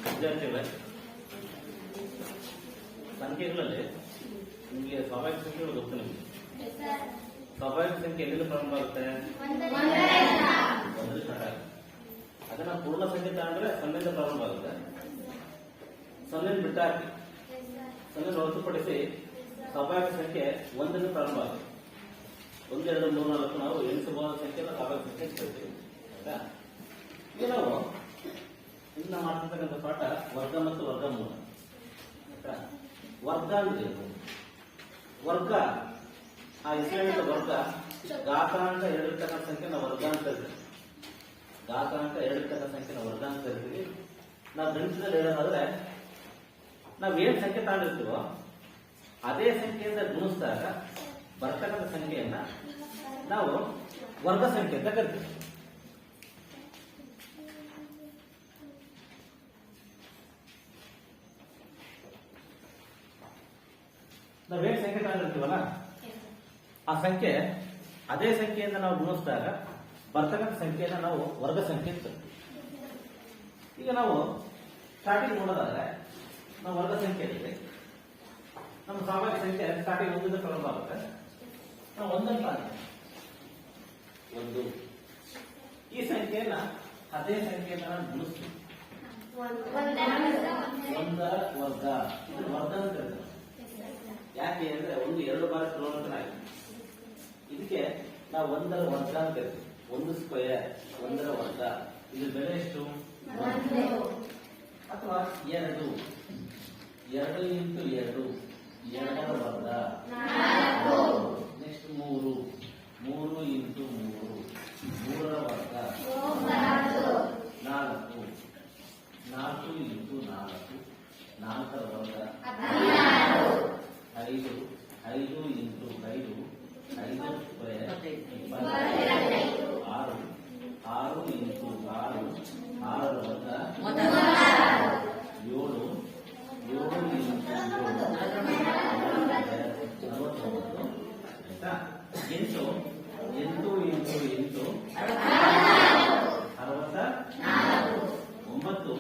ವಿದ್ಯಾರ್ಥಿಗಳೇ, ಸಂಖ್ಯೆಗಳಲ್ಲಿ ನಿಮಗೆ ಸ್ವಾಭಾವಿಕ ಸಂಖ್ಯೆಗಳು ಗೊತ್ತು. ನಿಮಗೆ ಸ್ವಾಭಾವಿಕ ಸಂಖ್ಯೆ ಎಲ್ಲಿಂದ ಪ್ರಾರಂಭ ಆಗುತ್ತೆ? ಒಂದರಿಂದ ಸ್ಟಾರ್ಟ್ ಆಗುತ್ತೆ. ಅದನ್ನ ಪೂರ್ಣ ಸಂಖ್ಯೆ ತಗೊಂಡ್ರೆ ಸೊನ್ನೆಯಿಂದ ಪ್ರಾರಂಭ ಆಗುತ್ತೆ. ಸೊನ್ನೆ ಬಿಟ್ಟಾಕಿ, ಸೊನ್ನೆ ಹೊರತುಪಡಿಸಿ ಸ್ವಾಭಾವಿಕ ಸಂಖ್ಯೆ ಒಂದರಿಂದ ಪ್ರಾರಂಭ ಆಗುತ್ತೆ. 1, 2, 3, 4 ನಾವು ಎಣಿಸಬಹುದಾದ ಸಂಖ್ಯೆನ ಸ್ವಾಭಾವಿಕ ಸಂಖ್ಯೆ ಹೇಳ್ತೀವಿ. ಆಯ್ತಾ? ಈಗ ನಾವು ಇನ್ನ ಮಾಡ್ತಿರ್ತಕ್ಕಂಥ ಪಾಠ ವರ್ಗ ಮತ್ತು ವರ್ಗಮೂಲ. ಆಯ್ತಾ? ವರ್ಗ ಅಂದ್ರೆ ವರ್ಗ, ಆ ಹೆಸರಿನ ವರ್ಗ ಘಾತಾಂಕ 2 ಇರ್ತಕ್ಕಂಥ ಸಂಖ್ಯೆನ ವರ್ಗ ಅಂತ ಹೇಳ್ತೀವಿ. ಘಾತಾಂಕ 2 ಇರ್ತಕ್ಕಂಥ ಸಂಖ್ಯೆನ ವರ್ಗ ಅಂತ ಹೇಳ್ತೀವಿ. ನಾವು ಗಣಿತದಲ್ಲಿ ಹೇಳೋದಾದ್ರೆ ನಾವು ಏನ್ ಸಂಖ್ಯೆ ತಗೊಂಡಿರ್ತೀವೋ ಅದೇ ಸಂಖ್ಯೆಯಿಂದ ಗುಣಿಸಿದಾಗ ಬರ್ತಕ್ಕಂಥ ಸಂಖ್ಯೆಯನ್ನ ನಾವು ವರ್ಗ ಸಂಖ್ಯೆ ಅಂತ ಕರಿತೀವಿ. ನಾವೇನ್ ಸಂಖ್ಯೆ ತಗೊಂಡಿರ್ತೀವಲ್ಲ ಆ ಸಂಖ್ಯೆ ಅದೇ ಸಂಖ್ಯೆಯಿಂದ ನಾವು ಗುಣಿಸಿದಾಗ ಬರ್ತಕ್ಕಂಥ ಸಂಖ್ಯೆಯನ್ನ ನಾವು ವರ್ಗ ಸಂಖ್ಯೆ ಅಂತ. ಈಗ ನಾವು ಸ್ಟಾರ್ಟಿಂಗ್ ನೋಡೋದಾದ್ರೆ ನಾವು ವರ್ಗ ಸಂಖ್ಯೆ ಇದೆ. ನಮ್ಮ ಸ್ವಾಭಾವಿಕ ಸಂಖ್ಯೆ ಸ್ಟಾರ್ಟಿಂಗ್ 1 ಪ್ರಾರಂಭ ಆಗುತ್ತೆ. ನಾವು 1 ಈ ಸಂಖ್ಯೆಯನ್ನ ಅದೇ ಸಂಖ್ಯೆಯನ್ನ ನಾನು ಗುಣಿಸ್ತೀವಿ. 1ರ ವರ್ಗ, ಇದು ವರ್ಗ ಅಂತ ಹೇಳ್ತಾರೆ. ಯಾಕೆ ಅಂದ್ರೆ 1 2 ಬಾರಿ ಕಿಲೋಮೀಟರ್ ಆಗಿದೆ. ಇದಕ್ಕೆ ನಾವು 1ರ ವರ್ಗ ಅಂತ ಹೇಳ್ತೀವಿ. 1 ಸ್ಕ್ವೇರ್ 1ರ ವರ್ಗ. ಇದು ಬೆಲೆ ಎಷ್ಟು? 1. ಅಥವಾ 2 2 ಇಂಟು 2 2ರ ವರ್ಗ. ನೆಕ್ಸ್ಟ್ 3 3 ಇಂಟು 3 3ರ ವರ್ಗ. 4 4 ಇಂಟು 4 4ರ ವರ್ಗ. 5 5 ಇಂಟು 5 5 ಸ್ಕ್ವೇರ್ 6 6 ಇಂಟು 6 6ರ ವರ್ಗ. 7 7 ಇಂಟು 49. ಆಯ್ತಾ? 8 8 ಇಂಟು 8 64. 9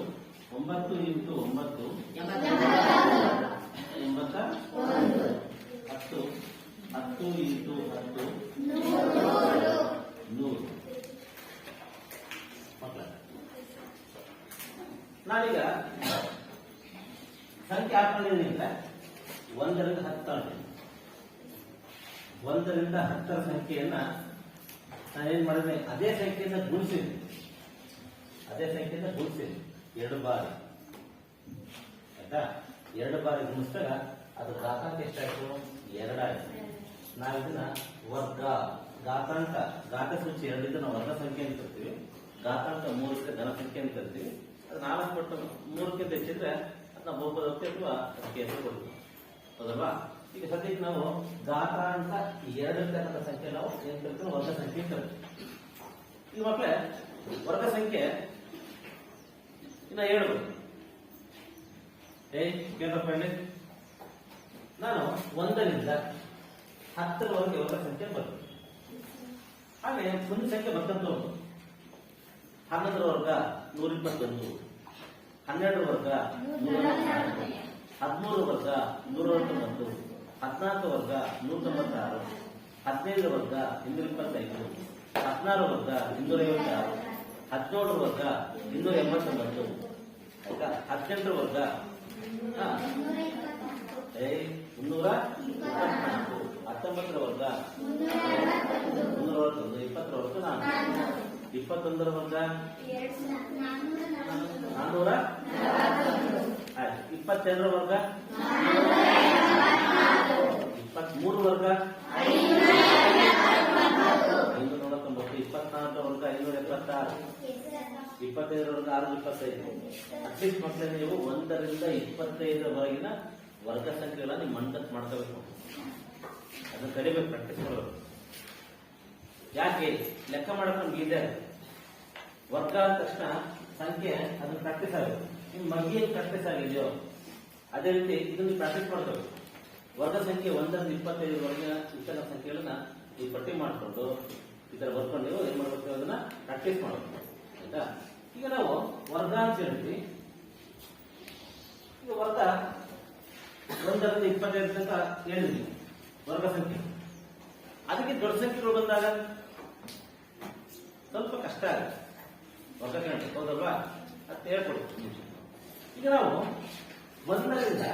9 ಇಂಟು 9 81. 10 10 ಇಂಟು 10 100. ನಾನೀಗ ಸಂಖ್ಯೆ ಹಾಕೊಂಡಿದ್ದೀನಿ. 1ರಿಂದ 10 1ರಿಂದ 10ರ ಸಂಖ್ಯೆಯನ್ನ ನಾನೇನ್ ಮಾಡಿದ್ರೆ ಅದೇ ಸಂಖ್ಯೆಯಿಂದ ಗುಣಿಸಿದ್ವಿ. ಅದೇ ಸಂಖ್ಯೆಯಿಂದ ಗುಣಿಸಿದ್ವಿ 2 ಬಾರಿ. ಆಯ್ತಾ? 2 ಬಾರಿ ಗುಣಿಸಿದಾಗ ಅದು ಘಾತಾಂಕ ಎಷ್ಟಾಯ್ತು? 2 ಆಯ್ತು. ನಾವಿದನ್ನ ವರ್ಗ ಘಾತಾಂಕ ಘಾತ ಸೂಚಿ 2 ನಾವು ವರ್ಗ ಸಂಖ್ಯೆ ಅಂತ ಕರಿತೀವಿ. ಘಾತಾಂಕ 3 ಘನ ಸಂಖ್ಯೆ ಅಂತ ಕರಿತೀವಿ. ಅದು 4 ಪಟ್ಟು 3ಕ್ಕಿಂತ ಹೆಚ್ಚಿದ್ರೆ ಅದನ್ನ ಬಹುಪದಕ್ಕೆ ಅಥವಾ ಅದಕ್ಕೆ ಹೆಸರು ಕೊಡ್ತೀವಿ. ಹೌದಲ್ವಾ? ಈಗ ಸದ್ಯಕ್ಕೆ ನಾವು ಘಾತಾಂಕ 2 ಇರ್ತಕ್ಕಂಥ ಸಂಖ್ಯೆ ನಾವು ಏನ್ ಕರಿತೀವಿ? ವರ್ಗ ಸಂಖ್ಯೆ ಅಂತ ಕರಿತೀವಿ. ಈಗ ಮಕ್ಕಳೇ ವರ್ಗ ಸಂಖ್ಯೆ ಇನ್ನ 7. ಕೇಳಪ್ಪ, ನಾನು 1ರಿಂದ 10ರವರೆಗೆ ವರ್ಗ ಸಂಖ್ಯೆ ಬರ್ತದೆ. ಹಾಗೆ ಒಂದು ಸಂಖ್ಯೆ ಬರ್ತಂತ 11ರ ವರ್ಗ 121, 12ರ ವರ್ಗ 114, 13ರ ವರ್ಗ 129, 14ರ ವರ್ಗ 196, 15ರ ವರ್ಗ 225, 16ರ ವರ್ಗ 256, 17ರ ವರ್ಗ 289, ಆಯ್ತಾ? 18ರ ವರ್ಗ 324, 19ರ ವರ್ಗ 321, 20ರ ವರ್ಗ 400, 21ರ ವರ್ಗ 400, 22ರ ವರ್ಗ 23ರ ವರ್ಗ 599, 24ರ ವರ್ಗ 576, 25ರ ವರ್ಗ 625. ಅಟ್ಲೀಸ್ಟ್ ಮಕ್ಕಳೇ ನೀವು 1ರಿಂದ 25ರವರೆಗಿನ ವರ್ಗ ಸಂಖ್ಯೆಗಳನ್ನ ನೀವು ಮಂಡತ್ ಮಾಡ್ಕೋಬೇಕು. ಅದನ್ನ ಕಲಿಬೇಕು, ಪ್ರಾಕ್ಟೀಸ್ ಮಾಡಬೇಕು. ಯಾಕೆ ಲೆಕ್ಕ ಮಾಡಕ್ ನಮ್ಗೆ ಇದೆ. ವರ್ಗ ಆದ ತಕ್ಷಣ ಸಂಖ್ಯೆ ಅದನ್ನ ಪ್ರಾಕ್ಟೀಸ್ ಆಗಬೇಕು. ನಿಮ್ ಮಗ್ಗೆ ಪ್ರಾಕ್ಟೀಸ್ ಆಗಿದೆಯೋ ಅದೇ ರೀತಿ ಇದನ್ನು ಪ್ರಾಕ್ಟೀಸ್ ಮಾಡಬೇಕು. ವರ್ಗ ಸಂಖ್ಯೆ 1ರಿಂದ 25ರವರೆಗಿನ ಇತರ ಸಂಖ್ಯೆಗಳನ್ನ ನೀವು ಪಟ್ಟಿ ಮಾಡಿಕೊಂಡು ಈ ತರ ಬರ್ಕೊಂಡು ನೀವು ಏನ್ ಮಾಡ್ಬೇಕು? ಅದನ್ನ ಪ್ರಾಕ್ಟೀಸ್ ಮಾಡಬೇಕು. ಆಯ್ತಾ? ಈಗ ನಾವು ವರ್ಗ ಅಂತ ಹೇಳ್ತೀವಿ. 1ರಿಂದ 25 ತನಕ ಹೇಳಿದ್ವಿ ವರ್ಗ ಸಂಖ್ಯೆ. ಅದಕ್ಕೆ ದೊಡ್ಡ ಸಂಖ್ಯೆಗಳು ಬಂದಾಗ ಸ್ವಲ್ಪ ಕಷ್ಟ ಆಗುತ್ತೆ ವರ್ಗ ಗಣನೆ, ಹೌದಲ್ವಾ? ಅಂತ ಹೇಳ್ಕೊಡ್ತೀವಿ. ಈಗ ನಾವು 1ರಿಂದ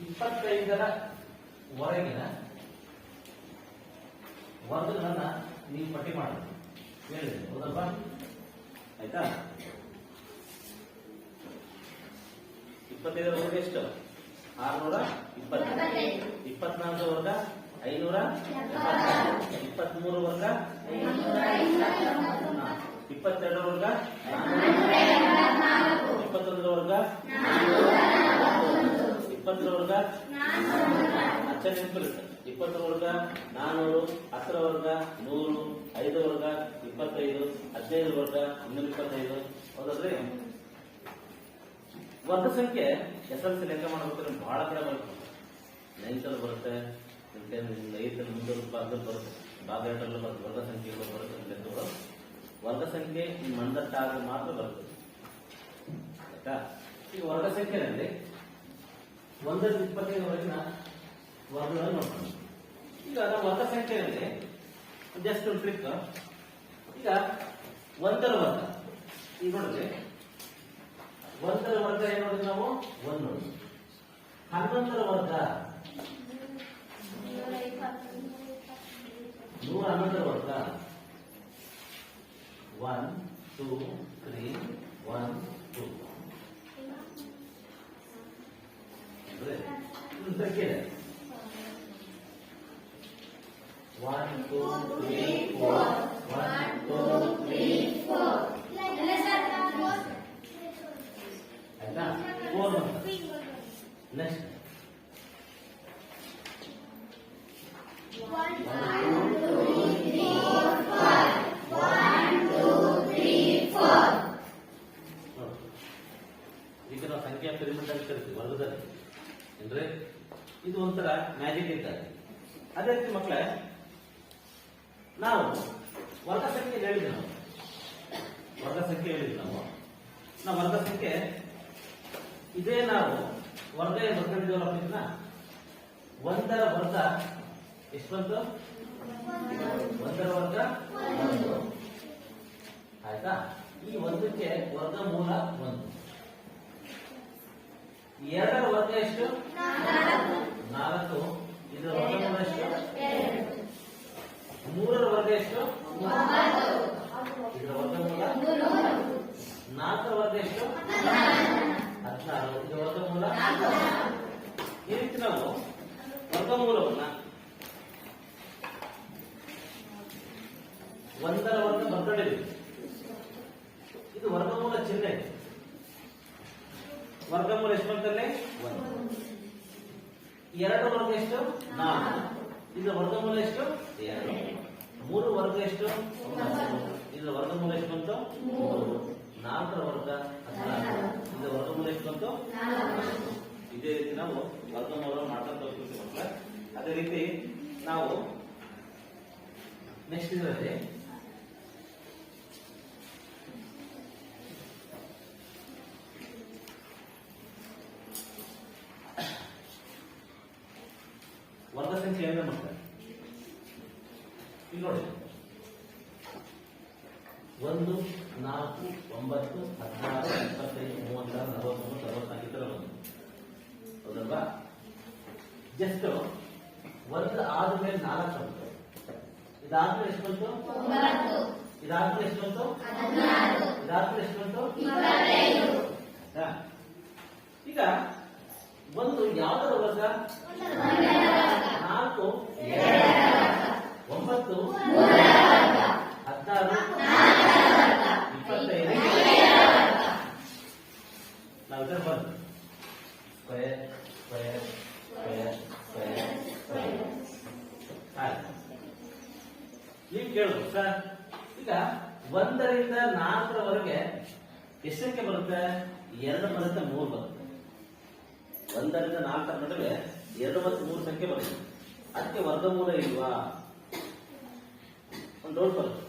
25 ವರೆಗಿನ ವರ್ಗಗಳನ್ನ ನೀವು ಪಟ್ಟಿ ಮಾಡಬೇಕು ಹೇಳಿದೆ, ಹೌದಲ್ವಾ? ಆಯ್ತಾ? 25 ವರ್ಗ ಎಷ್ಟು? 625. 24 ವರ್ಗ 573. 23 ವರ್ಗ 22 ವರ್ಗ 21 ವರ್ಗ 20 ವರ್ಗ 20 ವರ್ಗ 400, 10 ವರ್ಗ 100, 5 ವರ್ಗ 25, 15 ವರ್ಗ 225. ಹೌದಲ್ರಿ? ವರ್ಗ ಸಂಖ್ಯೆ SSLC ಲೆಕ್ಕ ಮಾಡಬೇಕಾದ್ರೆ ಬಹಳ ಕಡೆ ಬರುತ್ತೆ. 9th ಬರುತ್ತೆ, 8th ಮುಂದೆ ಬರುತ್ತೆ, ಭಾಗ 8 ಬರುತ್ತೆ, ವರ್ಗ ಸಂಖ್ಯೆಗಳು ಬರುತ್ತೆ. ಲೆಕ್ಕಗಳು ವರ್ಗ ಸಂಖ್ಯೆ ಮಂದಟ್ಟಾಗ ಮಾತ್ರ ಬರುತ್ತೆ. ಆಯ್ತಾ? ಈಗ ವರ್ಗ ಸಂಖ್ಯೆಯಲ್ಲಿ 1ರಿಂದ 25 ವರ್ಗಗಳನ್ನು ನೋಡೋಣ. ಈಗ ನಾವು ವರ್ಗ ಸಂಖ್ಯೆಯಲ್ಲಿ ಜಸ್ಟ್ ಒಂದು ಟ್ರಿಕ್. ಈಗ 1ರ ವರ್ಗ, ಈಗ ನೋಡಿದ್ರೆ 1ರ ವರ್ಗ ಏನ್ ನೋಡಿದ್ವಿ ನಾವು? 1 ನೋಡಿ. 11ರ ವರ್ಗ 111ರ ವರ್ಗ 1 2 3 1 2 ಅಂದ್ರೆ ಇದು ಸಂಖ್ಯೆ ಇದೆ. 1 2 3 4 1 2 3 4 ಆಯ್ತಾ? 4 ನೆಕ್ಸ್ಟ್ 1 2 3 4 5 1 2 3 4. ಈಗ ನಾವು ಸಂಖ್ಯಾ ಪಿರಮಿಡ್ ಅಂತ ಕರಿತೀವಿ ವರ್ಗದಲ್ಲಿ. ಅಂದ್ರೆ ಇದು ಒಂಥರ ಮ್ಯಾಜಿಕ್ ಇದ್ದಾಗ. ಅದೇ ರೀತಿ ಮಕ್ಕಳೇ, ನಾವು ವರ್ಗ ಸಂಖ್ಯೆ ಹೇಳಿದ್ವಿ. ನಾವು ವರ್ಗ ಸಂಖ್ಯೆ ಇದೇ ನಾವು ವರ್ಗ ಬರ್ಕೊಂಡಿದ್ದೀವಲ್ಲ. 1ರ ವರ್ಗ ಎಷ್ಟು ಬಂತು? 1ರ ವರ್ಗ 1. ಆಯ್ತಾ? ಈ 1ಕ್ಕೆ ವರ್ಗಮೂಲ 1. 2ರ ವರ್ಗ ಎಷ್ಟು? 4. ಇದರ ವರ್ಗಮೂಲ ಎಷ್ಟು? 3ರ ವರ್ಗ ಎಷ್ಟು? 9. ಇದರ ವರ್ಗಮೂಲ 4ರ ವರ್ಗ ಎಷ್ಟು? 16. ಇದರ ವರ್ಗಮೂಲ. ಈ ರೀತಿ ನಾವು ವರ್ಗಮೂಲವನ್ನ 1ರ ವರ್ಗ ಬರ್ಕೊಂಡಿದ್ದೀವಿ. ಇದು ವರ್ಗಮೂಲ ಚಿಹ್ನೆ. ವರ್ಗಮೂಲ ಎಷ್ಟು ಬಂತಲ್ಲೇ? 1. 2ರ ವರ್ಗ ಎಷ್ಟು? 4. ಇದರ ವರ್ಗಮೂಲ ಎಷ್ಟು? 2. 3 ವರ್ಗ ಎಷ್ಟು? 9. ಇದರ ವರ್ಗಮೂಲ ಎಷ್ಟು ಬಂತು? 3. 4ರ ವರ್ಗ 16. ಇದರ ವರ್ಗಮೂಲ ಎಷ್ಟು ಬಂತು? 4. ಇದೇ ರೀತಿ ನಾವು ವರ್ಗಮೂಲ ಮಾಡ್ತಾ ಹೋಗ್ತೀವಿ ಮಕ್ಕಳ. ಅದೇ ರೀತಿ ನಾವು ನೆಕ್ಸ್ಟ್ ಇದರಲ್ಲಿ ವರ್ಗ ಸಂಖ್ಯೆ ಏನಿದೆ ಮಕ್ಕಳ? ಇಲ್ಲಿ ನೋಡಿ, 1 4 9 16 25 36 49 64 ಈ ತರ ಬಂತು, ಹೌದಲ್ವಾ? ಜಸ್ಟ್ 1 ಆದ್ಮೇಲೆ 4 ಬಂತು. ಇದಾದ್ಮೇಲೆ ಎಷ್ಟು ಬಂತು? 9. ಇದಾದ್ಮೇಲೆ ಎಷ್ಟು ಬಂತು? 16. ಇದಾದ್ಮೇಲೆ ಎಷ್ಟು ಬಂತು? 25. ಈಗ 1 ಯಾವ್ದರ ವರ್ಗ? 4 9 16 25 ನಾವು ಇದರ ಬಂದು square square square square square. ಆಯ್ತು, ನೀವು ಕೇಳುದು ಸರ್, ಈಗ 1ರಿಂದ 4ರವರೆಗೆ ಎಷ್ಟು ಸಂಖ್ಯೆ ಬರುತ್ತೆ? 2 ಬರುತ್ತೆ, 3 ಬರುತ್ತೆ. 1ರಿಂದ 4ರ ನಡುವೆ 2 ಮತ್ತು 3 ಸಂಖ್ಯೆ ಬರುತ್ತೆ. ಅದಕ್ಕೆ ವರ್ಗಮೂಲ ಇಲ್ವಾ? ಒಂದು ಡೌಟ್ ಬರುತ್ತೆ.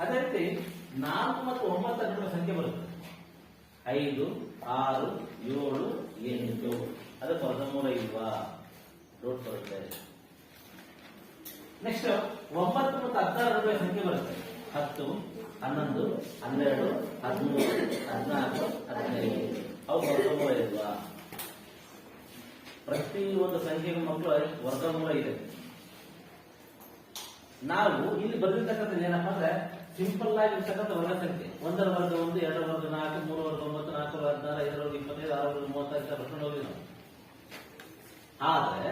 ಅದೇ ರೀತಿ 4 ಮತ್ತು 9ರ ನಡುವೆ ಸಂಖ್ಯೆ ಬರುತ್ತೆ. 5 6 7 8 ಅದಕ್ಕೆ ವರ್ಗಮೂಲ ಇಲ್ವಾ ಡೌಟ್ ಬರುತ್ತೆ. ನೆಕ್ಸ್ಟ್ 9 ಮತ್ತು 16 ನಡುವೆ ಸಂಖ್ಯೆ ಬರುತ್ತೆ. 10, 11, 12, 13, 14, 15 ಅವು ವರ್ಗಮೂಲ ಇಲ್ವಾ? ಪ್ರತಿ ಒಂದು ಸಂಖ್ಯೆಗೆ ಮಕ್ಕಳು ವರ್ಗಮೂಲ ಇದೆ. ನಾವು ಇಲ್ಲಿ ಬರೆದಿರ್ತಕ್ಕಂಥ ಏನಪ್ಪಾ ಅಂದ್ರೆ ಸಿಂಪಲ್ ಆಗಿರ್ತಕ್ಕಂಥ ವರ್ಗ ಸಂಖ್ಯೆ. 1ರ ವರ್ಗ 1, 2ರ ವರ್ಗ 4, 3ರ ವರ್ಗ 9, 4ರ ವರ್ಗ 16, 5ರ ವರ್ಗ 25, 6ರ ವರ್ಗ 35 ಬರ್ಕೊಂಡು ಹೋಗಿ ನಾವು. ಆದ್ರೆ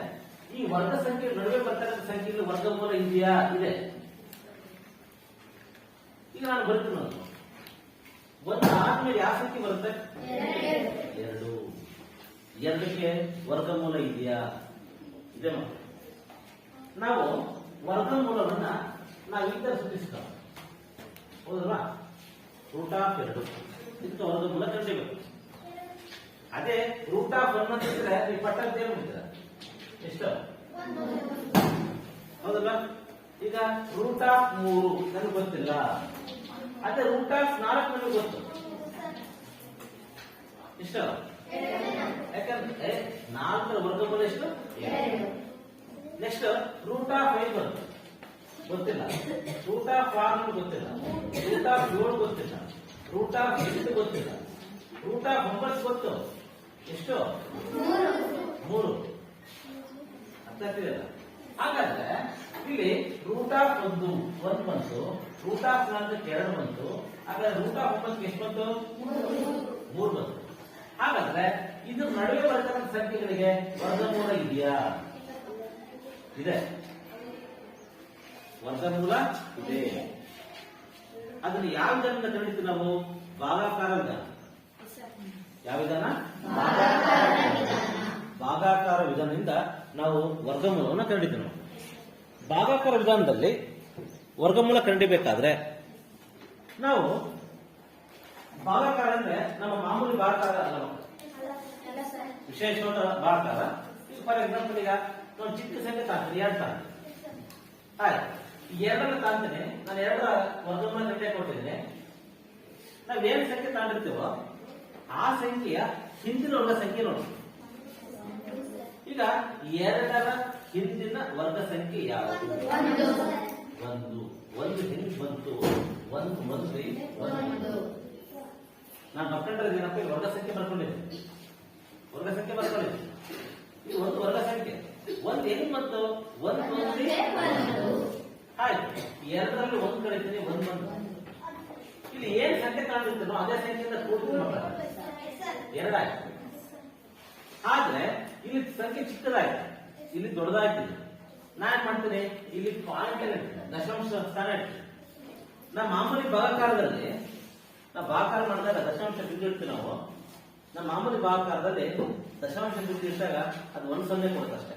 ಈ ವರ್ಗ ಸಂಖ್ಯೆ ನಡುವೆ ಬರ್ತಕ್ಕಂಥ ಸಂಖ್ಯೆಯಲ್ಲಿ ವರ್ಗಮೂಲ ಇದೆಯಾ? ಇದೆ. ಈಗ ನಾನು ಬರ್ತೀನಿ ನೋಡಿ, 1 ಆದ್ಮೇಲೆ ಯಾವ ಸಂಖ್ಯೆ ಬರುತ್ತೆ? 2. 2ಕ್ಕೆ ವರ್ಗಮೂಲ ಇದೆಯಾ? ಇದೆ ಮಕ್ಕಳು. ನಾವು ವರ್ಗಮೂಲವನ್ನ ನಾವು ಈ ತರ ಸೂಚಿಸ್ತಾ ಹೌದಲ್ವಾ? √2 ಇದಕ್ಕೆ ವರ್ಗಮೂಲ ಕಂಡಿಬೇಕು. ಅದೇ √1 ಅಂತಿದ್ರೆ ನೀವು ಪಟ್ಟಕ್ಕೆ ಏನು ಮಾಡ್ತೀರ? ಎಷ್ಟು? ಹೌದಲ್ಲ? ಈಗ √3 ನನಗೆ ಗೊತ್ತಿಲ್ಲ. ಅದೇ √4 ನನಗೆ ಗೊತ್ತು. ಎಷ್ಟು? ಯಾಕಂದ್ರೆ 4ರ ವರ್ಗಮೂಲ ಎಷ್ಟು? 2. ನೆಕ್ಸ್ಟ್ √5 ಬರುತ್ತೆ, ಗೊತ್ತಿಲ್ಲ. √6 ಗೊತ್ತಿಲ್ಲ. √7 ಗೊತ್ತಿಲ್ಲ. √8 ಗೊತ್ತಿಲ್ಲ. √9 ಗೊತ್ತು. ಎಷ್ಟು? 3. ಅರ್ಥ ಆಗ್ತಿದೆಯಲ್ಲ? ಹಾಗಾದ್ರೆ ಇಲ್ಲಿ √1 1 ಬಂತು, √4 2 ಬಂತು. ಹಾಗಾದ್ರೆ √9 ಎಷ್ಟು ಬಂತು? 3 ಬಂತು. ಹಾಗಾದ್ರೆ ಇದ್ರ ನಡುವೆ ಬರ್ತಕ್ಕಂಥ ಸಂಖ್ಯೆಗಳಿಗೆ ವರ್ಗಮೂಲ ಇದೆಯಾ? ಇದೆ. ವರ್ಗಮೂಲ ಇದೆ. ಅದನ್ನು ಯಾವ ವಿಧಾನದಿಂದ ಕಂಡಿಡ್ತೀವಿ ನಾವು? ಭಾಗಾಕಾರ ವಿಧಾನ. ಯಾವ ವಿಧಾನ? ಭಾಗಾಕಾರ ವಿಧಾನದಿಂದ ನಾವು ವರ್ಗಮೂಲವನ್ನು ಕಂಡಿದ್ದೀವಿ. ನಾವು ಭಾಗಾಕಾರ ವಿಧಾನದಲ್ಲಿ ವರ್ಗಮೂಲ ಕಂಡಿಬೇಕಾದ್ರೆ ನಾವು ಭಾಗಾಕಾರ ಅಂದ್ರೆ ನಮ್ಮ ಮಾಮೂಲಿ ಭಾಗಾಕಾರ ಅಲ್ಲ, ವಿಶೇಷವಾದ ಭಾಗಾಕಾರ. ಫಾರ್ ಎಕ್ಸಾಂಪಲ್ ಈಗ ನಾವು ಚಿಕ್ಕ ಸಂಖ್ಯೆ ತಾಂತೀನಿ, 2 ತಾಂತೀನಿ. ಆಯ್ತು, 2ರ ತಾಂತೇನೆ, ನಾನು 2ರ ವರ್ಗಮೂಲ ಕಂಡೆ ಕೊಟ್ಟಿದ್ದೇನೆ. ನಾವ್ ಏನ್ ಸಂಖ್ಯೆ ತಾಂಡಿರ್ತೀವೋ ಆ ಸಂಖ್ಯೆಯ ಹಿಂದಿನ ವರ್ಗ ಸಂಖ್ಯೆ ನೋಡಿ. ಈಗ 2ರ ಹಿಂದಿನ ವರ್ಗ ಸಂಖ್ಯೆ ಯಾವುದು? 1 ಹಿಂದೆ ಬಂತು. 1 ಬಂದ್ರಿ 1. ನಾನು ಬರ್ಕೊಂಡ್ರೆ ಏನಪ್ಪ? ವರ್ಗ ಸಂಖ್ಯೆ ಬರ್ಕೊಂಡಿದ್ದೆ. ವರ್ಗ ಸಂಖ್ಯೆ ಬರ್ಕೊಂಡಿದ್ದೆ. ಇದು ಒಂದು ವರ್ಗ ಸಂಖ್ಯೆ. 1 ಹೆಂಗ್ ಬಂತು? 1 ಬಂದ್ರಿ 1. ಆಯ್ತು, 2ರಲ್ಲಿ 1 ಕಳಿತೀನಿ, 1 ಬಂತು. ಇಲ್ಲಿ ಏನ್ ಸಂಖ್ಯೆ ಕಾಣಿರ್ತೀನೋ ಅದೇ ಸಂಖ್ಯೆಯಿಂದ ಕೂಡ್ತೀನಿ ಮಕ್ಕಳ, 2 ಆಯ್ತು. ಆದ್ರೆ ಇಲ್ಲಿ ಸಂಖ್ಯೆ ಚಿಕ್ಕದಾಯ್ತು, ಇಲ್ಲಿ ದೊಡ್ಡದಾಯ್ತು. ನಾನ್ ಮಾಡ್ತೀನಿ, ಇಲ್ಲಿ ಪಾಯಿಂಟ್ ದಶಾಂಶ ಸ್ಥಾನ ಇಡ್ತೀನಿ. ನಮ್ಮ ಮಾಮೂಲಿ ಭಾಗಾಕಾರದಲ್ಲಿ ನಾವು ಭಾಗಾಕಾರ ಮಾಡಿದಾಗ ದಶಾಂಶ ಬಿಂದು ಇಡ್ತೀವಿ ನಾವು. ನಮ್ಮ ಮಾಮೂಲಿ ಭಾಗಾಕಾರದಲ್ಲಿ ದಶಾಂಶ ಬಿಂದು ಇಟ್ಟಾಗ ಅದು 1 0 ಕೊಡುತ್ತೆ ಅಷ್ಟೇ.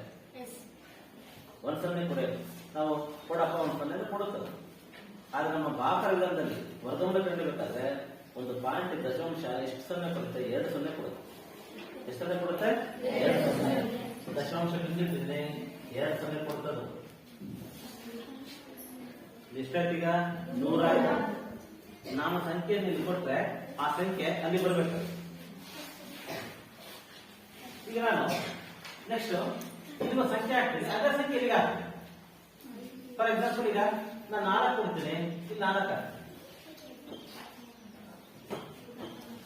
1 0 ಕೊಡೋದು ನಾವು ಕೊಡಪ್ಪ 1 0 ಕೊಡುತ್ತದೆ. ಆದ್ರೆ ನಮ್ಮ ಭಾಗಾಕಾರ ವಿಧಾನದಲ್ಲಿ ವರ್ಗಮೂಲ ಕಂಡಿಬೇಕಾದ್ರೆ ಒಂದು ಪಾಯಿಂಟ್ ದಶಾಂಶ ಎಷ್ಟು 0 ಕೊಡುತ್ತೆ? 2 0 ಕೊಡುತ್ತೆ. ಎಷ್ಟು 0 ಕೊಡುತ್ತೆ? 2 0. ದಶಾಂಶ ಬಿಂದು ಇಟ್ಟಿದ್ರೆ 2 0 ಕೊಡ್ತದೆ. ಎಷ್ಟಾಯ್ತೀಗ? 100 ಆಯ್ತು. ನಾನು ಸಂಖ್ಯೆಯನ್ನು ಇಲ್ಲಿ ಕೊಟ್ರೆ ಆ ಸಂಖ್ಯೆ ಅಲ್ಲಿ ಬರ್ಬೇಕು. ಈಗ ನಾನು ನೆಕ್ಸ್ಟ್ ಇಲ್ಲಿ ಸಂಖ್ಯೆ ಹಾಕ್ತೀನಿ, ಅದೇ ಸಂಖ್ಯೆ ಇಲ್ಲಿಗೆ ಹಾಕ್ತೀನಿ. ಫಾರ್ ಎಕ್ಸಾಂಪಲ್ ಈಗ ನಾನು 4 ಕೊಡ್ತೀನಿ, ಇಲ್ಲಿ 4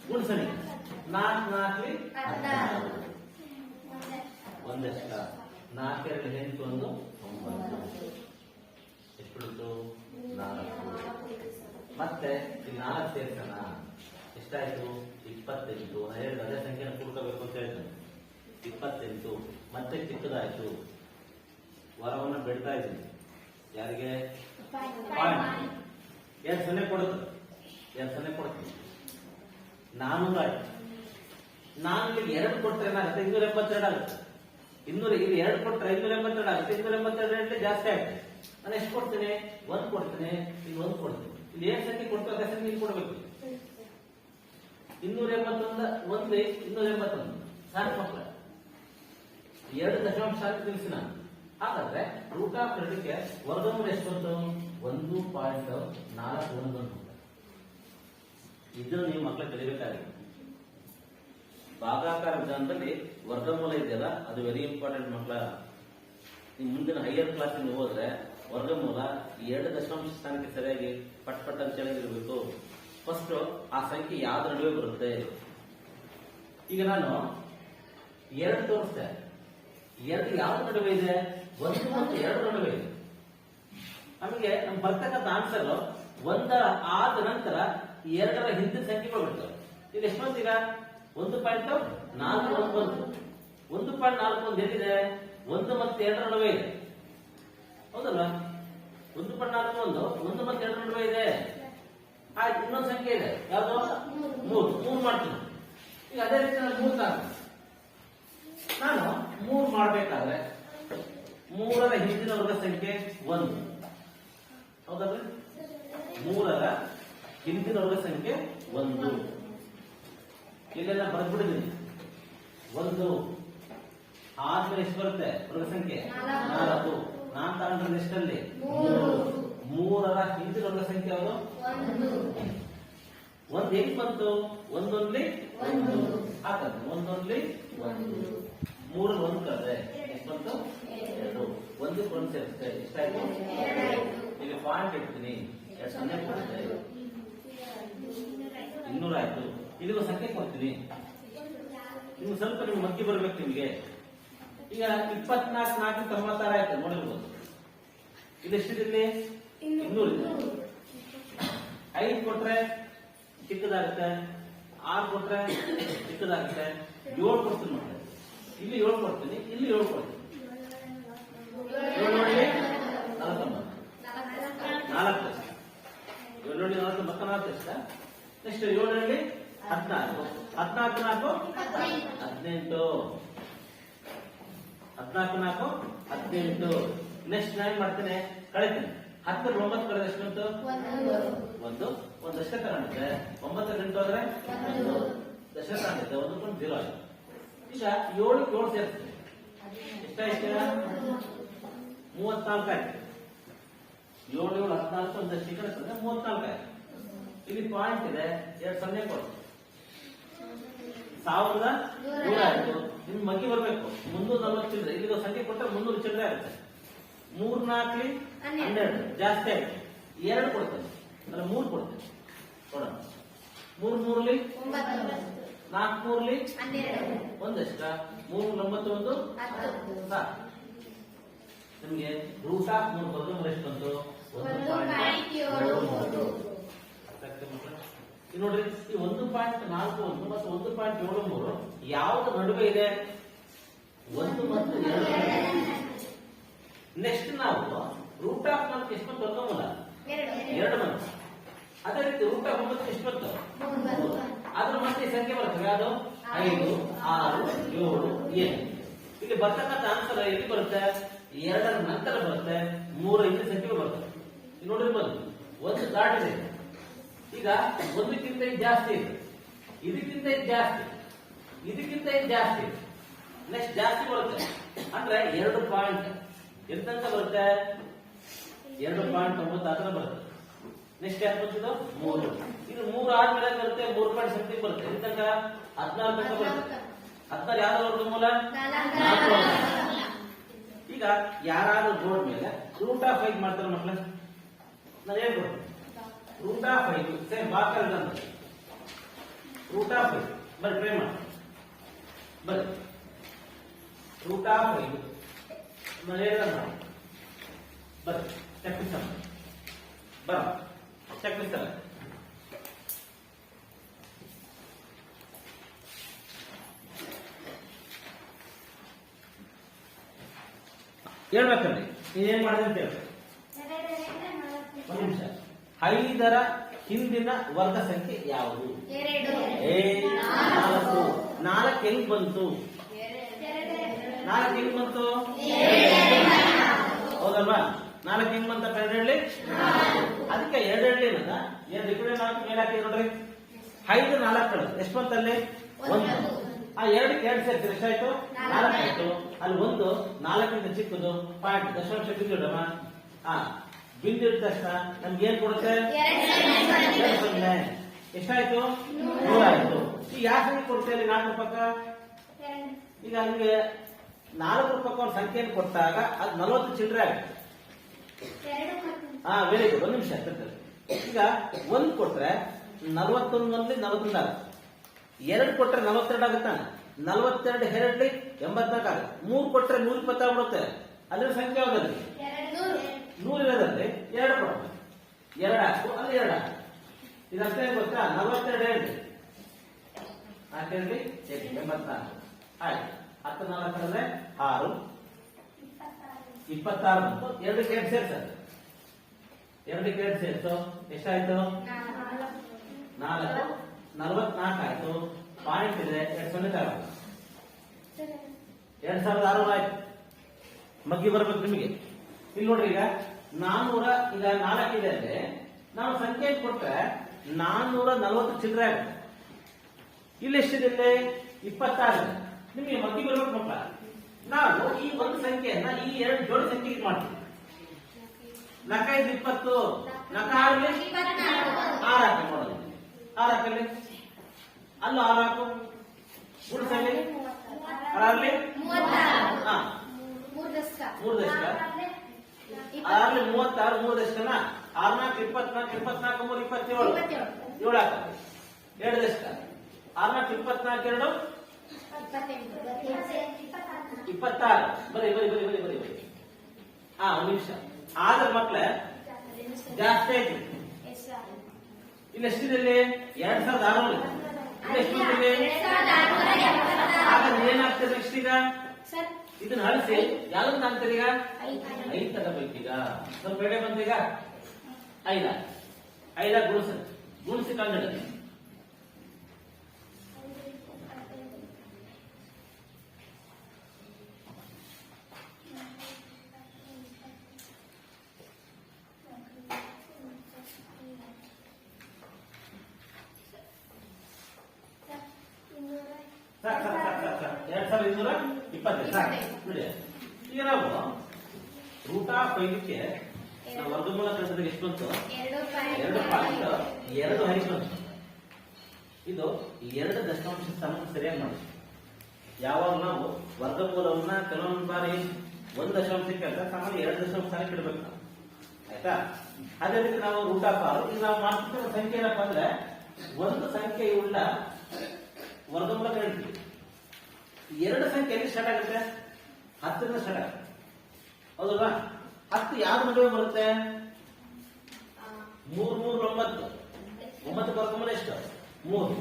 ಗುಣಿಸಣಿ. 4 4 16. ಒಂದೆಷ್ಟ? 4 2 8 1 9. ಎಷ್ಟು ಬಿಡ್ತು? 4. ಮತ್ತೆ ಇಲ್ಲಿ 4 ಸೇರ್ಸೋಣ, ಎಷ್ಟಾಯ್ತು? 28. ನಾನು ಅದೇ ಸಂಖ್ಯೆನ ಕೂಡ್ಕೋಬೇಕು ಅಂತ ಹೇಳ್ತೇನೆ. 28. ಮತ್ತೆ ಚಿಕ್ಕದಾಯ್ತು, ವರವನ್ನು ಬಿಡ್ತಾ ಇದ್ದೀನಿ. ಯಾರಿಗೆ? ಪಾಯಿಂಟ್. 2 0 ಕೊಡುತ್ತೆ, 2 0 ಕೊಡ್ತೀನಿ. 400 ಆಯ್ತು. ನಾನು ಇಲ್ಲಿ 2 ಕೊಟ್ಟರೆ ಏನಾಗುತ್ತೆ? 282 ಆಗುತ್ತೆ. 200 ಇಲ್ಲಿ 2 ಕೊಟ್ಟರೆ 282 ಆಗುತ್ತೆ. 282 ಜಾಸ್ತಿ ಆಗುತ್ತೆ. ನಾನು ಎಷ್ಟು ಕೊಡ್ತೀನಿ? 1 ಕೊಡ್ತೀನಿ, ಇಲ್ಲಿ 1 ಕೊಡ್ತೀನಿ. ಇಲ್ಲಿ ಏನ್ ಸಂಖ್ಯೆ ಕೊಡ್ತು ಅದೇ ಸಂಖ್ಯೆ ಇಲ್ಲಿ ಕೊಡಬೇಕು. 281 1 281 ಸಾಕು ಮಕ್ಕಳ. 2 ದಶಾಂಶ ತಿಳಿಸಿ ನಾನು. ಹಾಗಾದ್ರೆ √2ಕ್ಕೆ ವರ್ಗಮೂಲ ಎಷ್ಟು ಬಂತು? 1.41. ಇದನ್ನು ನೀವು ಮಕ್ಕಳು ಕಲಿಬೇಕಾಗಿದೆ. ಭಾಗಾಕಾರ ವಿಧಾನದಲ್ಲಿ ವರ್ಗಮೂಲ ಇದೆಯಲ್ಲ ಅದು ವೆರಿ ಇಂಪಾರ್ಟೆಂಟ್ ಮಕ್ಕಳ. ಈ ಮುಂದಿನ ಹೈಯರ್ ಕ್ಲಾಸ್ ಹೋದ್ರೆ ವರ್ಗಮೂಲ 2 ದಶಾಂಶ ಸ್ಥಾನಕ್ಕೆ ಸರಿಯಾಗಿ ಪಟ್ ಪಟ್ ಅಂತ ಹೇಳಿರ್ಬೇಕು. ಫಸ್ಟ್ ಆ ಸಂಖ್ಯೆ ಯಾವ್ದು ನಡುವೆ ಬರುತ್ತೆ. ಈಗ ನಾನು 2 ತೋರಿಸ್ತೆ, 2 ಯಾವ್ದು ನಡುವೆ ಇದೆ, 1 ಮತ್ತು 2 ನಡುವೆ ಇದೆ. ನಮಗೆ ನಮ್ ಬರ್ತಕ್ಕಂಥ ಆನ್ಸರ್ 1 ಆದ ನಂತರ 2ರ ಹಿಂದಿನ ಸಂಖ್ಯೆಗಳು ಬರ್ತವೆ. ಈಗ ಎಷ್ಟು ಬಂತು, ಈಗ 1.41 ಬಂತು. 1.41 ಎಲ್ಲಿದೆ, 1 ಮತ್ತು 2ರ ನಡುವೆ ಇದೆ, ಹೌದಲ್ವಾ? 1.41 1 ಮತ್ತು 2ರ ನಡುವೆ ಇದೆ. ಆಯ್ತು, ಇನ್ನೊಂದು ಸಂಖ್ಯೆ ಇದೆ, ಯಾವುದು, 3 ಮಾಡ್ತೀನಿ. ಈಗ ಅದೇ ರೀತಿ ನಾನು 3 ನಾನು 3 ಮಾಡ್ಬೇಕಾದ್ರೆ 3ರ ಹಿಂದಿನ ವರ್ಗ ಸಂಖ್ಯೆ 1, ಹೌದಲ್ರಿ? 3ರ ಹಿಂದಿನ ವರ್ಗ ಸಂಖ್ಯೆ 1. ಇಲ್ಲೆಲ್ಲ ಬರೆದ್ಬಿಟ್ಟಿದ್ದೀನಿ. 1 ಆದ್ಮೇಲೆ ಎಷ್ಟು ಬರುತ್ತೆ ವರ್ಗ ಸಂಖ್ಯೆ 4. ನಾನ್ ತಗೊಂಡ್ರೆ ಎಷ್ಟಲ್ಲಿ 3ರ ಹಿಂದಿನ ವರ್ಗ ಸಂಖ್ಯೆ ಯಾವುದು, 1 ಹೆಂಗ್ ಬಂತು, 1 ಓನ್ಲಿ 1 ಹಾಕಂತ, 1 ಓನ್ಲಿ 1. 3 1 ಕಳೆದ್ರೆ ಎಷ್ಟು ಬಂತು, 2. 1 1 ಸೇರಿಸುತ್ತೆ, ಎಷ್ಟಾಯ್ತು, ಈಗ ಪಾಯಿಂಟ್ ಇಡ್ತೀನಿ, 2 ಕೊಡುತ್ತೆ, 200 ಆಯ್ತು. ಇಲ್ಲಿಗೂ ಸಂಖ್ಯೆ ಕೊಡ್ತೀನಿ. ಇನ್ನು ಸ್ವಲ್ಪ ನಿಮ್ಗೆ ಮಕ್ಕಿ ಬರ್ಬೇಕು ನಿಮ್ಗೆ. ಈಗ 24 4 96 ಆಯ್ತು, ನೋಡಿರ್ಬೋದು. ಇದೆಷ್ಟಿದೆ, 200 ಇದೆ. 5 ಕೊಟ್ರೆ ಚಿಕ್ಕದಾಗುತ್ತೆ, 6 ಕೊಟ್ರೆ ಚಿಕ್ಕದಾಗುತ್ತೆ, 7 ಕೊಡ್ತೀನಿ ನೋಡಿ. ಇಲ್ಲಿ 7 ಕೊಡ್ತೀನಿ, ಇಲ್ಲಿ 7 ಕೊಡ್ತೀನಿ. 7 ನೋಡಿ 49, 4 ಲಕ್ಷ. 7 ನೋಡಿ 49 4 ಲಕ್ಷ. ನೆಕ್ಸ್ಟ್ 7 ನೋಡಿ 14, 14 4 18, 14 4 18. ನೆಕ್ಸ್ಟ್ ನಾನು ಮಾಡ್ತೇನೆ, ಕಳಿತೇನೆ. 10 9 ಕಳೆದ ಎಷ್ಟು ಬಂತು, 1. 1 ದಶಕ ತಗೊಂಡಿದ್ದೆ, 9 ಗಂಟು ಹೋದ್ರೆ 1 ದಶಕ ತಗೊಂಡಿದ್ದೆ, 1.0 ಆಯ್ತು. ಈಗ 7 7 ಸೇರಿಸ್ತೇನೆ, ಎಷ್ಟಾಯ್ತು, 34 ಆಯ್ತು. 7 7 14 ಒಂದು ದಶಕ ಕಳಿಸ್ತದೆ, 34 ಆಯ್ತು. ಇಲ್ಲಿ ಪಾಯಿಂಟ್ ಇದೆ, 2 0 ಕೊಡು, 1100 ಆಯ್ತು. ನಿಮ್ ಮಗ್ಗಿ ಬರ್ಬೇಕು, 340 ಚಿಲ್ಲರೆ. ಇಲ್ಲಿ ಸಂಖ್ಯೆ ಕೊಟ್ಟರೆ 300 ಚಿಲ್ಲರೆ ಆಗುತ್ತೆ. 3 4 12 ಜಾಸ್ತಿ ಆಯ್ತು, 2 ಕೊಡ್ತೇನೆ, ಅಲ್ಲ 3 ಕೊಡ್ತೇನೆ, ಕೊಡೋಣ. 3 3ಲಿ 4 3ಲಿ 1 ದಶಕ, 3 9 1 ಸಾಕು. ನಿಮ್ಗೆ ರೂಟ್ ಆಫ್ 3 ವರ್ಗಮೂಲ ಎಷ್ಟು ಬಂತು, 1.73. ನೋಡ್ರಿ, ಈ 1.41 ಮತ್ತು 1.73 ಯಾವ್ದು ನಡುವೆ ಇದೆ, 1 ಮತ್ತು 2. ನೆಕ್ಸ್ಟ್ ನಾವು ರೂಟ್ ಆಫ್ 4 ಎಷ್ಟು ಬಂತು, ವರ್ಗಮೂಲ 2 ಬಂತು. ಅದೇ ರೀತಿ ರೂಟ್ ಆಫ್ 9 ಎಷ್ಟು ಬಂತು, 3. ಅದ್ರ ಮತ್ತೆ ಸಂಖ್ಯೆ ಬರ್ತದೆ, ಯಾವುದು, 5 6 7 7. ಇಲ್ಲಿ ಬರ್ತಕ್ಕಂಥ ಆನ್ಸರ್ ಎಲ್ಲಿ ಬರುತ್ತೆ, 2ರ ನಂತರ ಬರುತ್ತೆ, 3 ಹಿಂದಿನ ಸಂಖ್ಯೆ ಬರುತ್ತೆ. ನೋಡ್ರಿ, ಬಂದು 1 ದಾಟಿದೆ. ಈಗ 1ಕ್ಕಿಂತ ಇದು ಜಾಸ್ತಿ ಇದೆ, ಇದಕ್ಕಿಂತ ಇದು ಜಾಸ್ತಿ, ಇದಕ್ಕಿಂತ ಇದು ಜಾಸ್ತಿ, ನೆಕ್ಸ್ಟ್ ಜಾಸ್ತಿ ಬರುತ್ತೆ. ಅಂದ್ರೆ 2 ಪಾಯಿಂಟ್ ಎಂತ ಬರುತ್ತೆ, 2.9 ಆ ತರ ಬರುತ್ತೆ. ನೆಕ್ಸ್ಟ್ ಯಾಕೆ ಬರ್ತಿದ್ದು, 3. ಇದು 3 ಆದ್ಮೇಲೆ ಬರುತ್ತೆ, 3 ಪಾಯಿಂಟ್ ಸಂಖ್ಯೆ ಬರುತ್ತೆ. ಎಂತ 14 ತನಕ ಬರುತ್ತೆ. 14 ಯಾವ್ದು ವರ್ಗಮೂಲ, 4. ಈಗ ಯಾರಾದ್ರೂ ಬೋರ್ಡ್ ಮೇಲೆ ರೂಟ್ ಆಫ್ 5 ಮಾಡ್ತಾರೆ ಮಕ್ಕಳ, ನಾನು ಹೇಳ್ಕೊಡ್ತೀನಿ. ರೂಟ್ ಆಫ್ 5 ಸೇಮ್ ಬಾಕಲ್ ರೂಟ್ ಆಫ್ 5 ಬರ್ರಿ, ಟ್ರೈ ಮಾಡಿ ಬರ್ರಿ. ರೂಟ್ ಆಫ್ 5 ನಾನು ಹೇಳ್ದ ಮಾಡಿ ಬರ್ರಿ, ಚೆಕ್ ಬರ ಚೆಕ್ ಹೇಳ್ಬೇಕಲ್ರಿ, ನೀವೇನ್ ಮಾಡಿದೆ ಅಂತ ಹೇಳ್ರಿ. 1 ನಿಮಿಷ. 5ರ ಹಿಂದಿನ ವರ್ಗ ಸಂಖ್ಯೆ ಯಾವುದು, 4. 4 ಹೆಂಗ್ ಬಂತು, 4 ಹೆಂಗ್ ಬಂತು, ಹೌದಲ್ವಾ? 4 ಹೆಂಗ್ ಬಂತ, 2 ಹೇಳಿ. ಅದಕ್ಕೆ 2 ಹೇಳಿ ಏನದ, 2 ಕಡೆ 4 ಮೇಲೆ ಹಾಕಿ ನೋಡ್ರಿ. 5 4 ಕಳೆದು ಎಷ್ಟು ಬಂತಲ್ಲಿ, 1. ಆ 2 2 ಸೇರಿಸಿ ಎಷ್ಟಾಯ್ತು, 4 ಆಯ್ತು. ಅಲ್ಲಿ 1 4ಕ್ಕಿಂತ ಚಿಕ್ಕದು, ಪಾಯಿಂಟ್ ದಶಾಂಶ ಬಿಂದು ಇಡಮ್ಮ. ಬಿಂದು ಇಟ್ಟ ತಕ್ಷಣ ನಮ್ಗೆ ಏನ್ ಕೊಡುತ್ತೆ, 2 ಎಷ್ಟಾಯ್ತು, 100 ಆಯ್ತು. ಈ ಯಾವ ಸಂಖ್ಯೆ ಕೊಡ್ತೇವೆ 4 ಪಕ್ಕ? ಈಗ ನಿಮಗೆ 4 ಪಕ್ಕ ಒಂದು ಸಂಖ್ಯೆಯನ್ನು ಕೊಟ್ಟಾಗ ಅದು 40 ಚಿಲ್ಲರೆ ಆಗುತ್ತೆ. ಹಾ, ವೆರಿ ಗುಡ್. ಒಂದು ನಿಮಿಷ. ಈಗ 1 ಕೊಟ್ರೆ 41 ಒಂದ್ಲಿ 41 ಆಗುತ್ತೆ. 2 ಕೊಟ್ರೆ 42 ಆಗುತ್ತಾನೆ. 42 2 84 ಆಗುತ್ತೆ. 3 ಕೊಟ್ರೆ 120 ಆಗ್ಬಿಡುತ್ತೆ. ಅದ್ರ ಸಂಖ್ಯೆ ಯಾವ್ದ್ರಿ? 100 ಇರೋದ್ರಲ್ಲಿ 2 ಕೊಡೋದು. 2 ಹಾಕು, ಅಲ್ಲಿ 2 ಹಾಕು. ಇದರ್ಥ ಏನ್ ಗೊತ್ತಾ? 42 ಹೇಳಿ ಹಾಕೇಳಿ 84 ಆಯ್ತು. 10 4 ಅಂದ್ರೆ 6, 26 ಬಂತು. 2 2 ಸೇರ್ಸದು. 2 2 ಸೇರ್ಸು ಎಷ್ಟಾಯ್ತು? 4 44 ಆಯ್ತು. ಪಾಯಿಂಟ್ ಇದೆ 2006 2006 ಆಯ್ತು. ಮಗ್ಗಿ ಬರ್ಬೇಕು ನಿಮಗೆ. ಇಲ್ಲಿ ನೋಡ್ರಿ, ಈಗ 400 ಈಗ 4 ಇದೆ ಅಂದ್ರೆ ನಾವು ಸಂಖ್ಯೆ ಕೊಟ್ರೆ 440 ಚಿಲ್ಲರೆ ಆಗುತ್ತೆ. ಇಲ್ಲಿ ಎಷ್ಟಿದೆ? 26. ನಿಮಗೆ ಮಗ್ಗಿ ಬರ್ಬೇಕು ಮಕ್ಕಳ. ನಾವು ಈ ಒಂದು ಸಂಖ್ಯೆಯನ್ನ ಈ 2 ಜೋಡಿ ಸಂಖ್ಯೆಗೆ ಮಾಡ್ತೀವಿ. 4 5 20, 4 6 ಹಾಕಿ ಮಾಡೋದು. 6 ಹಾಕಲ್ಲಿ ಅಲ್ಲ 6 ಹಾಕು. ಗುಡಿಸಲ್ಲಿ 6 ಹಾ 3 ದಶಕ 6 36 3 ದಶಕನ 6 4 24 24 3 27 7 ಹಾಕ 2 ದಶಕ 6 4 24 2 26 ಬರೀ ಹಾ ಒಂದು ನಿಮಿಷ. ಆದ್ರೆ ಮಕ್ಕಳೇ ಜಾಸ್ತಿ ಆಯ್ತು. ಇಲ್ಲಿ ಎಷ್ಟಿದೆ? 2600. ಇಲ್ಲಿ ಎಷ್ಟಿದೆ? ಆಗ ಏನಾಗ್ತದೆ ನೆಕ್ಸ್ಟ್? ಈಗ ಇದನ್ನ ಅಳಿಸಿ ಯಾವ್ದನ್ನ ಅಂತೀರಿ? ಈಗ 5 ತಗೋಬೇಕೀಗ. ಸ್ವಲ್ಪ ಬೇಡ ಬಂತೀಗ 5 ಗುಣಿಸಿ ಕಂಡು ಸಾಕು 2220 ನೋಡಿ. ಈಗ ನಾವು √5ಕ್ಕೆ ವರ್ಗಮೂಲ ಕಂಡಿದ್ರೆ ಎಷ್ಟು ಬಂತು? 2.25 ಬಂತು. ಇದು 2 ದಶಾಂಶ ಸ್ಥಾನಕ್ಕೆ ಸರಿಯಾಗಿ ಮಾಡಿ. ಯಾವಾಗ ನಾವು ವರ್ಗಮೂಲವನ್ನ ಕೆಲವೊಂದು ಬಾರಿ 1 ದಶಾಂಶಕ್ಕೆ ಅಂತ ಸಾಮಾನ್ಯ 2 ದಶಾಂಶ ಸ್ಥಾನಕ್ಕೆ ಇಡಬೇಕು. ಆಯ್ತಾ? ಅದೇ ರೀತಿ ನಾವು √6 ಈಗ ನಾವು ಮಾಡ್ತಿರೋ ಸಂಖ್ಯೆ ಏನಪ್ಪ ಅಂದ್ರೆ ಒಂದು ಸಂಖ್ಯೆಯುಳ್ಳ ವರ್ಗಮೂಲ ಕಂಡಿದ್ದೀವಿ. 2 ಸಂಖ್ಯೆ ಎಲ್ಲಿ ಸ್ಟಾರ್ಟ್ ಆಗುತ್ತೆ? 10ರಿಂದ ಸ್ಟಾರ್ಟ್ ಆಗುತ್ತೆ. ಹೌದಲ್ವಾ? 10 ಯಾವ್ದು ನಡುವೆ ಬರುತ್ತೆ? 3 3 9 9 ವರ್ಗಮೂಲ ಎಷ್ಟು? 3.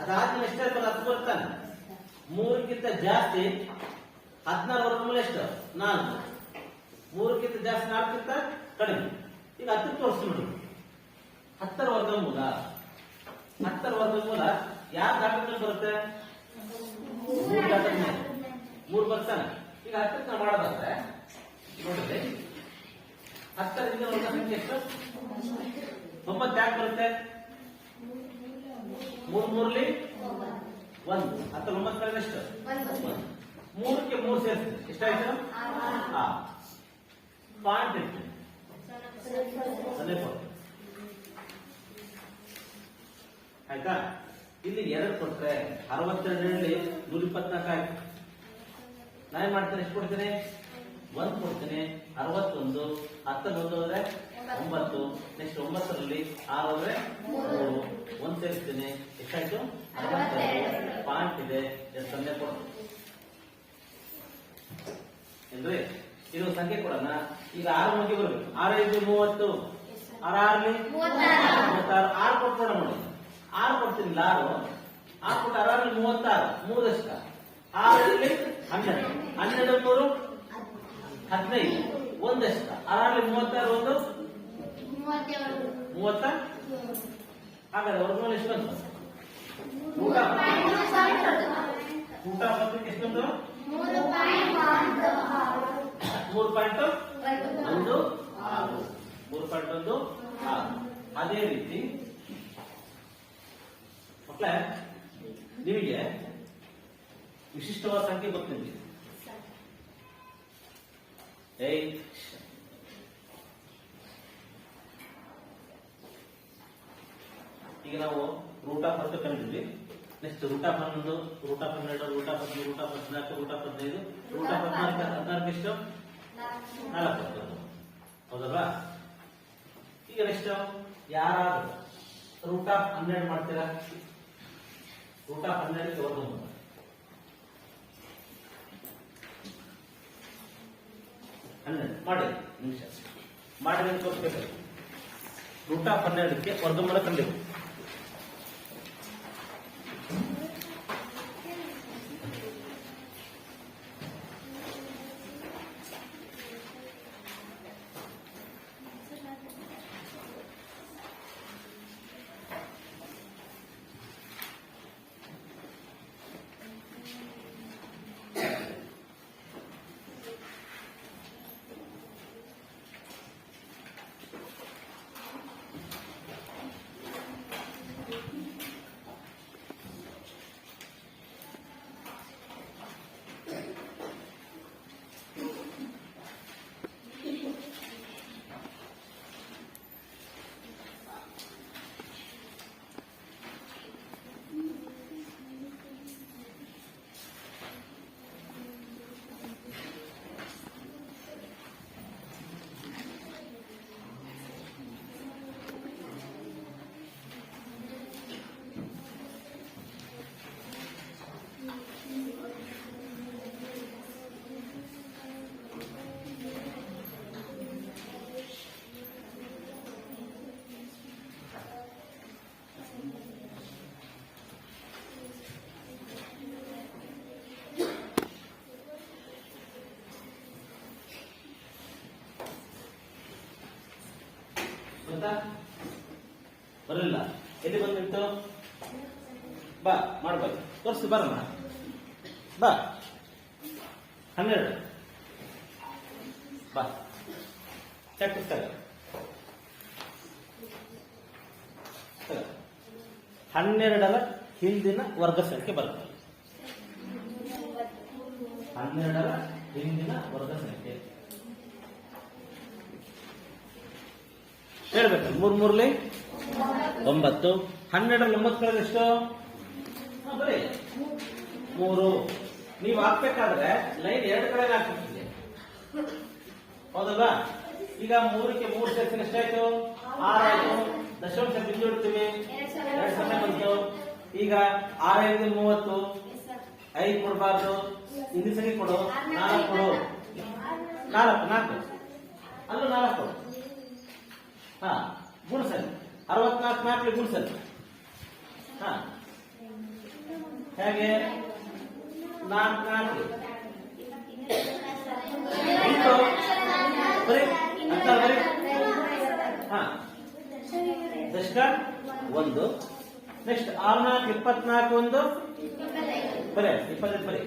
ಅದಾದ್ಮೇಲೆ ಎಷ್ಟೇ 10 ಬರ್ತಾನೆ. 3ಕ್ಕಿಂತ ಜಾಸ್ತಿ 16 ವರ್ಗಮೂಲ ಎಷ್ಟು? 4. 3ಕ್ಕಿಂತ ಜಾಸ್ತಿ 4ಕ್ಕಿಂತ ಕಡಿಮೆ. ಈಗ 10 ತೋರಿಸ್ತೀನಿ ನೋಡಿ. 10ರ ವರ್ಗಮೂಲ 10ರ ವರ್ಗಮೂಲ ಯಾವ ದಾಖಲೆ ಬರುತ್ತೆ? 3 ಬರ್ತಾನೆ. ಈಗ 10ಕ್ಕೆ ನಾವು ಮಾಡೋದಾದ್ರೆ ನೋಡಿದ್ರೆ 10ರಿಂದ ಒಂದು ಸಂಖ್ಯೆ ಎಷ್ಟು? 9 ಯಾಕೆ ಬರುತ್ತೆ? 3 3ಲಿ 1 19 ಕಳೆದ ಎಷ್ಟು? 3ಕ್ಕೆ 3 ಸೇರಿಸಿ ಎಷ್ಟಾಯ್ತು? ಪಾಯಿಂಟ್ ಎಷ್ಟು? 0. ಆಯ್ತಾ? ಇಲ್ಲಿ 2 ಕೊಟ್ರೆ 62ರಲ್ಲಿ 124 ಆಯ್ತು. ನಾನೇನ್ ಮಾಡ್ತೇನೆ? ಎಷ್ಟು ಕೊಡ್ತೇನೆ? 1 ಕೊಡ್ತೇನೆ. 61 10 ಹೋದ್ರೆ 9. ನೆಕ್ಸ್ಟ್ 9ರಲ್ಲಿ 6 ಹೋದ್ರೆ 3 1 ಸೇರಿಸ್ತೇನೆ. ಎಷ್ಟಾಯ್ತು? 62. ಪಾಯಿಂಟ್ ಇದೆ 0 ಕೊಡ್ತೇನೆ ಏನ್ರಿ? ಇದು ಸಂಖ್ಯೆ ಕೊಡೋಣ. ಈಗ 6 ಮುಗಿ ಬರ್ಬೇಕು. 6 5 30 6 6ಲಿ 36 6 ಕೊಟ್ಬಿಡೋಣ ನೋಡಿ. 6 ಕೊಡ್ತೀನಿ. 6 ಕೊಟ್ಟು 6ರಲ್ಲಿ 36 3 ದಶಕ 6ರಲ್ಲಿ 12 12 3 15 1 ದಶಕ 6ರಲ್ಲಿ 36 1 30. ಹಾಗಾದ್ರೆ ವರ್ಗಮೂಲ ಎಷ್ಟು ಬಂತು? ಊಟ ಬಂದಕ್ಕೆ ಎಷ್ಟು ಬಂತು? 3.16. ಅದೇ ರೀತಿ ಮಕ್ಕಳೇ ನಿಮಗೆ ವಿಶಿಷ್ಟವಾದ ಸಂಖ್ಯೆ ಗೊತ್ತಿದೆ. ಈಗ ನಾವು ರೂಟ್ ಆಫ್ 10 ಕಂಡಿದ್ವಿ. Next root of 11, root of 12, root of 13, root of 14, root of 15, root of 14 ಎಷ್ಟು 40. ಹೌದಲ್ವಾ? ಈಗ ನೆಕ್ಸ್ಟ್ ಯಾರಾದ್ರೂ ರೂಟ್ ಆಫ್ 12 ಮಾಡ್ತೀರಾ? ರೂಟ್ ಆಫ್ 12 ವರ್ಗಮೂಲ ಮಾಡಿ ನಿಮಿಷ ಮಾಡಿ ತೋರಿಸ್ಬೇಕು. ರೂಟ್ ಆಫ್ 12ಕ್ಕೆ ವರ್ಗಮೂಲ ಕಂಡಿದೆ. ಬರಲಿಲ್ಲ. ಎಲ್ಲಿ ಬಂದಿತ್ತು? ಬಾ ಮಾಡ್ಬೇಕು. ತೋರಿಸಿ ಬರೋಣ. ಬಾ 12 ಬಾ ಚೆಕ್ ಪುಸ್ತಕ 12ರ ಹಿಂದಿನ ವರ್ಗ ಸಂಖ್ಯೆ ಬರ್ತದೆ. 12ರ ಹಿಂದಿನ ವರ್ಗ ಸಂಖ್ಯೆ ಹೇಳ್ಬೇಕು. 3 3 9. 12 9 ಕಳೆದ ಎಷ್ಟು? ಬರೀ 3. ನೀವು ಹಾಕ್ಬೇಕಾದ್ರೆ ಲೈನ್ 2 ಕಡೆ ಹಾಕ್ಬಿಟ್ಟಿದೆ. ಹೌದಲ್ವಾ? ಈಗ 3ಕ್ಕೆ 3 ಸೇರಿಸಿ ಎಷ್ಟಾಯ್ತು? 6 ಆಯ್ತು. ದಶಾಂಶ ಬಿಂದು ಇಡ್ತೀವಿ. 2 ಬಂತು. ಈಗ 6 5 30. 5 ಕೊಡಬಾರ್ದು. ಹಿಂದಿ ಸಂಖ್ಯೆ ಕೊಡು. 4 ಕೊಡು. 4 ಅಲ್ಲೂ 4 ಕೊಡು. ಹಾ ಗುಣಿಸಲಿ. 64 4 ಗುಣಿಸಲಿ. ಹಾ ಹೇಗೆ? 4 4 ಬರೀ ಅಂತ ಬರೀ. ಹಾ ದಶಕ 1. ನೆಕ್ಸ್ಟ್ 6 4 24 1 ಬರೀ 25 ಬರೀ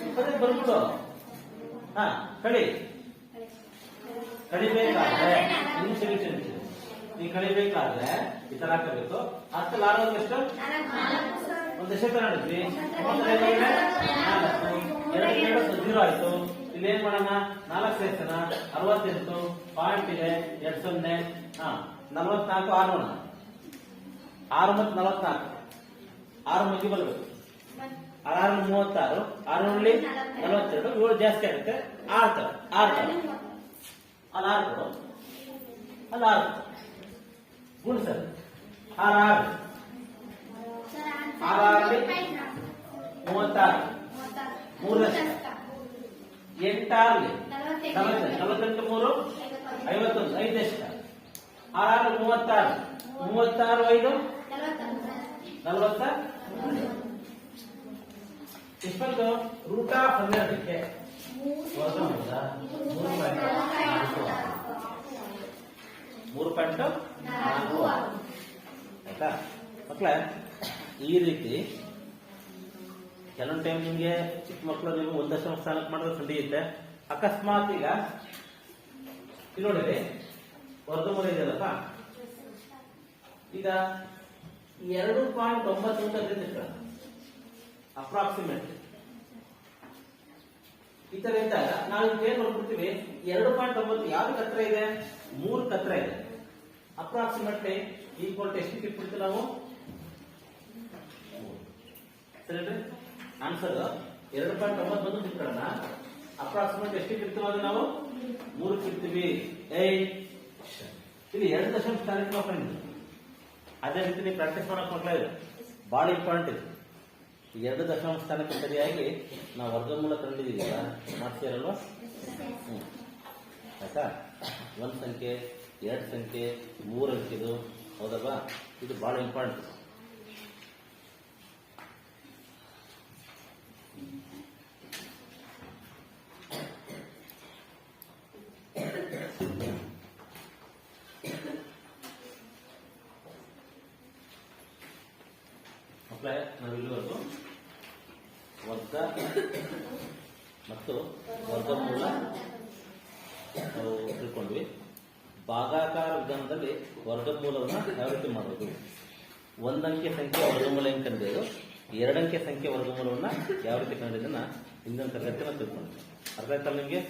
25 ಬರ್ಬಿಡು. ಹಾ ಕಡಿಬೇಕಾದ್ರೆ ನೀವು ಕಡಿಬೇಕಾದ್ರೆ ಈ ತರ ಹಾಕಬೇಕು. 10 6 ಎಷ್ಟು? ಒಂದು ದಶಕ ಮಾಡಿದ್ವಿ. 2 0 ಆಯ್ತು. ಇಲ್ಲಿ ಏನ್ ಮಾಡೋಣ? 4 ಸೇರ್ಸೋಣ. 68 ಪಾಯಿಂಟ್ ಇದೆ. 2 0. 44 6 6 ಮತ್ತು 44 6 ಮಗ್ಗಿ ಬರಬೇಕು. 6 36 6 42 7 ಜಾಸ್ತಿ ಆಗುತ್ತೆ. 6 ಅಲ್ಲಿ 6 ಕೊಡು. ಅಲ್ಲಿ 6 ಗುಣಿಸಲು 6 6 36 3 ಲಕ್ಷ. 8 48 3 51 5 ಎಷ್ಟು? 6 36 36 5 40. ಇಷ್ಟೊಂದು ರೂಟ್ ಆಫ್ 12ಕ್ಕೆ ವರ್ಗಮೂಲ 3.4 ಆಯ್ತಾ ಮಕ್ಕಳೇ? ಈ ರೀತಿ ಕೆಲವೊಂದು ಟೈಮ್ ನಿಮ್ಗೆ ಚಿಕ್ಕ ಮಕ್ಕಳು ನೀವು 1 ದಶಮಾಂಶ ಸ್ಥಾನಕ್ಕೆ ಮಾಡಿದ್ರೆ ಸಂಧಿಯುತ್ತೆ. ಅಕಸ್ಮಾತ್ ಈಗ ಇಲ್ಲಿ ನೋಡಿರಿ ವರ್ಗಮೂಲ ಇದೆಯಲ್ಲಪ್ಪ. ಈಗ 2.9 ಅಪ್ರಾಕ್ಸಿಮೇಟ್ ಈ ತರ ಇದ್ದಾಗ ನಾವು ಏನ್ ಮಾಡ್ಬಿಡ್ತೀವಿ? 2.9 ಯಾವ್ದು ಹತ್ರ ಇದೆ? 3 ಹತ್ರ ಇದೆ. ಅಪ್ರಾಕ್ಸಿಮೇಟ್ಲಿ ಈಕ್ವಲ್ ಟು ಎಷ್ಟು ಇಟ್ಬಿಡ್ತೀವಿ ನಾವು? ಸರಿ ಆನ್ಸರ್ 2.9 ಬಂದು ತಿಳ್ಕೊಳ್ಳೋಣ. ಅಪ್ರಾಕ್ಸಿಮೇಟ್ ಎಷ್ಟು ಇರ್ತೀವಿ ನಾವು? 3 ಇರ್ತೀವಿ. ಇಲ್ಲಿ 2 ದಶಾಂಶ ಸ್ಥಾನಕ್ಕೆ ಫ್ರೆಂಡ್. ಅದೇ ರೀತಿ ನೀವು ಪ್ರಾಕ್ಟೀಸ್ ಮಾಡಕ್ ಮಕ್ಕಳ ಇದು ಬಹಳ ಇಂಪಾರ್ಟೆಂಟ್ ಇದು. 2 ದಶಾಂಶ ಸ್ಥಾನಕ್ಕೆ ಸರಿಯಾಗಿ ನಾವು ವರ್ಗಮೂಲ ಕಂಡಿದ್ದೀವಿ ಮಾಡ್ತೀರಲ್ವಾ? ಆಯ್ತಾ? 1 ಸಂಖ್ಯೆ 2 ಸಂಖ್ಯೆ 3 ಅಂಕಿದು ಹೌದಲ್ವಾ? ಇದು ಬಹಳ ಇಂಪಾರ್ಟೆಂಟ್. ನಾವು ಇಲ್ಲಿವರೆಗೂ ವರ್ಗ ಮತ್ತು ವರ್ಗಮೂಲ ನಾವು ತಿಳ್ಕೊಂಡ್ವಿ. ಭಾಗಾಕಾರ ವಿಧಾನದಲ್ಲಿ ವರ್ಗಮೂಲವನ್ನು ಯಾವ ರೀತಿ ಮಾಡೋದು, 1 ಅಂಕೆ ಸಂಖ್ಯೆ ವರ್ಗಮೂಲ ಹೆಂಗೆ ಕಂಡಿದ್ದು, 2 ಅಂಕೆ ಸಂಖ್ಯೆ ವರ್ಗಮೂಲವನ್ನು ಯಾವ ರೀತಿ ಕಂಡಿದ್ದನ್ನ ಹಿಂದಿನ ತರಗತಿ ನಾವು ತಿಳ್ಕೊಂಡ್ವಿ. ಅರ್ಥ ಆಯ್ತಲ್ಲ ನಿಮಗೆ?